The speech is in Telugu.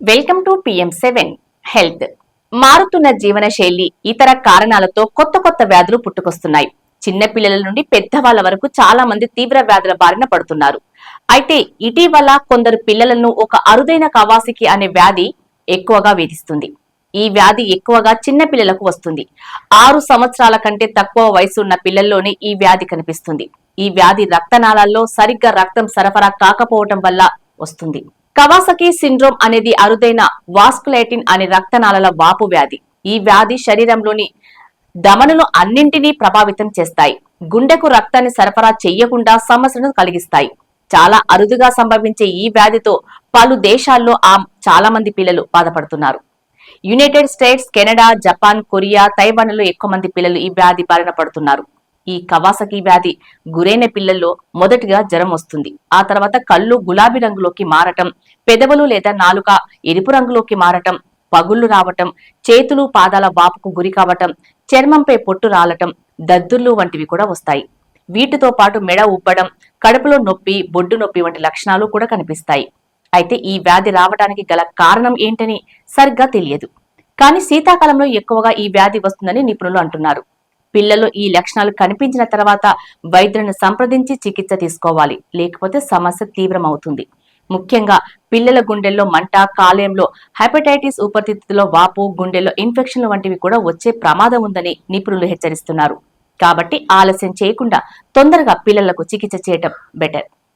Welcome to PM7 health. మారుతున్న జీవన శైలి, ఇతర కారణాలతో కొత్త కొత్త వ్యాధులు పుట్టుకొస్తున్నాయి. చిన్న పిల్లల నుండి పెద్దవాళ్ల వరకు చాలా మంది తీవ్ర వ్యాధుల బారిన పడుతున్నారు. అయితే ఇటీవల కొందరు పిల్లలను ఒక అరుదైన కవాసికి అనే వ్యాధి ఎక్కువగా వేధిస్తుంది. ఈ వ్యాధి ఎక్కువగా చిన్న పిల్లలకు వస్తుంది. 6 సంవత్సరాల కంటే తక్కువ వయసు ఉన్న పిల్లల్లోనే ఈ వ్యాధి కనిపిస్తుంది. ఈ వ్యాధి రక్తనాళాల్లో సరిగ్గా రక్తం సరఫరా కాకపోవటం వల్ల వస్తుంది. కవాసకి సిండ్రోమ్ అనేది అరుదైన వాస్కులైటిన్ అనే రక్తనాళాల వాపు వ్యాధి. ఈ వ్యాధి శరీరంలోని ధమనులు అన్నింటినీ ప్రభావితం చేస్తాయి. గుండెకు రక్తాన్ని సరఫరా చేయకుండా సమస్యను కలిగిస్తాయి. చాలా అరుదుగా సంభవించే ఈ వ్యాధితో పలు దేశాల్లో చాలా మంది పిల్లలు బాధపడుతున్నారు. United States, Canada, Japan, Korea, తైవాన్లో ఎక్కువ మంది పిల్లలు ఈ వ్యాధి బారిన పడుతున్నారు. ఈ కవాసకి వ్యాధి గురైన పిల్లల్లో మొదటిగా జ్వరం వస్తుంది. ఆ తర్వాత కళ్ళు గులాబీ రంగులోకి మారటం, పెదవులు లేదా నాలుక ఎరుపు రంగులోకి మారటం, పగుళ్లు రావటం, చేతులు పాదాల వాపుకు గురి కావటం, చర్మంపై పొట్టు రాలటం, దద్దుర్లు వంటివి కూడా వస్తాయి. వీటితో పాటు మెడ ఉబ్బడం, కడుపులో నొప్పి, బొడ్డు నొప్పి వంటి లక్షణాలు కూడా కనిపిస్తాయి. అయితే ఈ వ్యాధి రావడానికి గల కారణం ఏంటని సరిగ్గా తెలియదు. కానీ శీతాకాలంలో ఎక్కువగా ఈ వ్యాధి వస్తుందని నిపుణులు అంటున్నారు. పిల్లలు ఈ లక్షణాలు కనిపించిన తర్వాత వైద్యులను సంప్రదించి చికిత్స తీసుకోవాలి, లేకపోతే సమస్య తీవ్రమవుతుంది. ముఖ్యంగా పిల్లల గుండెల్లో మంట, కాలేయంలో హెపటైటిస్, ఊపిరితిత్తులో వాపు, గుండెల్లో ఇన్ఫెక్షన్లు వంటివి కూడా వచ్చే ప్రమాదం ఉందని నిపుణులు హెచ్చరిస్తున్నారు. కాబట్టి ఆలస్యం చేయకుండా తొందరగా పిల్లలకు చికిత్స చేయటం బెటర్.